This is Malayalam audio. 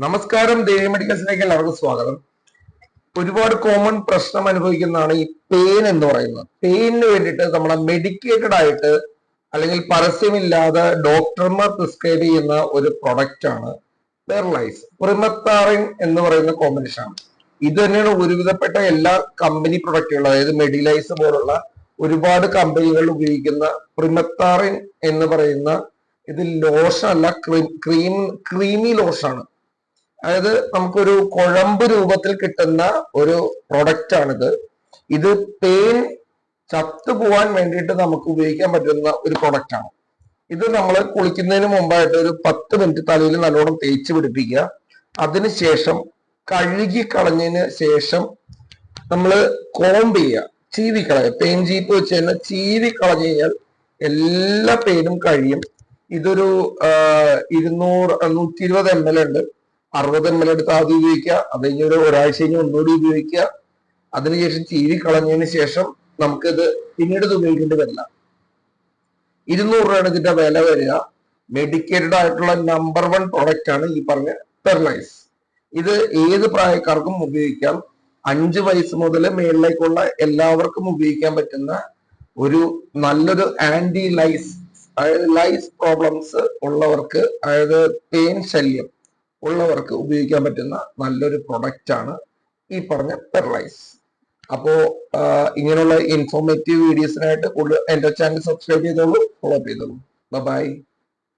നമസ്കാരം, ദേവി മെഡിക്കൽസിലേക്ക് എല്ലാവർക്കും സ്വാഗതം. ഒരുപാട് കോമൺ പ്രശ്നം അനുഭവിക്കുന്നതാണ് ഈ പെയിൻ എന്ന് പറയുന്നത്. പെയിനിന് വേണ്ടിയിട്ട് നമ്മളെ മെഡിക്കേറ്റഡ് ആയിട്ട് അല്ലെങ്കിൽ പരസ്യമില്ലാതെ ഡോക്ടർമാർ പ്രിസ്ക്രൈബ് ചെയ്യുന്ന ഒരു പ്രൊഡക്റ്റ് ആണ് പെർലൈസ്. പ്രിമത്താറിൻ എന്ന് പറയുന്ന കോമ്പിനേഷൻ ആണ്. ഇത് തന്നെയാണ് ഒരുവിധപ്പെട്ട എല്ലാ കമ്പനി പ്രൊഡക്റ്റുകളും, അതായത് മെഡിലൈസ് പോലുള്ള ഒരുപാട് കമ്പനികൾ ഉപയോഗിക്കുന്ന പ്രിമത്താറിൻ എന്ന് പറയുന്ന ഇത് ലോഷൻ അല്ല, ക്രീമി ലോഷനാണ്. അതായത് നമുക്കൊരു കുഴമ്പ് രൂപത്തിൽ കിട്ടുന്ന ഒരു പ്രൊഡക്റ്റ് ആണിത്. ഇത് പെയിൻ ചത്തുപോവാൻ വേണ്ടിയിട്ട് നമുക്ക് ഉപയോഗിക്കാൻ പറ്റുന്ന ഒരു പ്രൊഡക്റ്റ് ആണ്. ഇത് നമ്മൾ കുളിക്കുന്നതിന് മുമ്പായിട്ട് ഒരു 10 മിനിറ്റ് തലയിൽ നല്ലോണം തേച്ച് പിടിപ്പിക്കുക. അതിനുശേഷം കഴുകി കളഞ്ഞതിന് ശേഷം നമ്മൾ കോംബ് ചെയ്യുക, ചീവിക്കളയുക. പെയിൻ ചീപ്പ് വെച്ച് തന്നെ ചീവി കളഞ്ഞു കഴിഞ്ഞാൽ എല്ലാ പെയിനും കഴിയും. ഇതൊരു 120 ml ഉണ്ട്. 60 ml എടുത്ത് ആദ്യം ഉപയോഗിക്കുക. അത് കഴിഞ്ഞ് ഒരാഴ്ച കഴിഞ്ഞ് ഒന്നുകൂടി ഉപയോഗിക്കുക. അതിനുശേഷം ചീവി കളഞ്ഞതിന് ശേഷം നമുക്കിത് പിന്നീട് ഇത് ഉപയോഗിക്കേണ്ടി വരില്ല. 200 രൂപയാണ് ഇതിന്റെ വില വരിക. മെഡിക്കേറ്റഡ് ആയിട്ടുള്ള നമ്പർ 1 പ്രൊഡക്റ്റ് ആണ് ഈ പറഞ്ഞ പെർലൈസ്. ഇത് ഏത് പ്രായക്കാർക്കും ഉപയോഗിക്കാം. 5 വയസ്സ് മുതൽ മേളിലേക്കുള്ള എല്ലാവർക്കും ഉപയോഗിക്കാൻ പറ്റുന്ന ഒരു നല്ലൊരു ആന്റി ലൈസ്, അതായത് ലൈസ് പ്രോബ്ലംസ് ഉള്ളവർക്ക്, അതായത് പെയിൻ ശല്യം ഉള്ളവർക്ക് ഉപയോഗിക്കാൻ പറ്റുന്ന നല്ലൊരു പ്രൊഡക്റ്റ് ആണ് ഈ പറഞ്ഞ പെർലൈസ്. അപ്പോ ഇങ്ങനെയുള്ള ഇൻഫോർമേറ്റീവ് വീഡിയോസിനായിട്ട് കൂടുതൽ എന്റെ ചാനൽ സബ്സ്ക്രൈബ് ചെയ്തോളൂ, ഫോളോ അപ്പ് ചെയ്തോളൂ. ബൈ.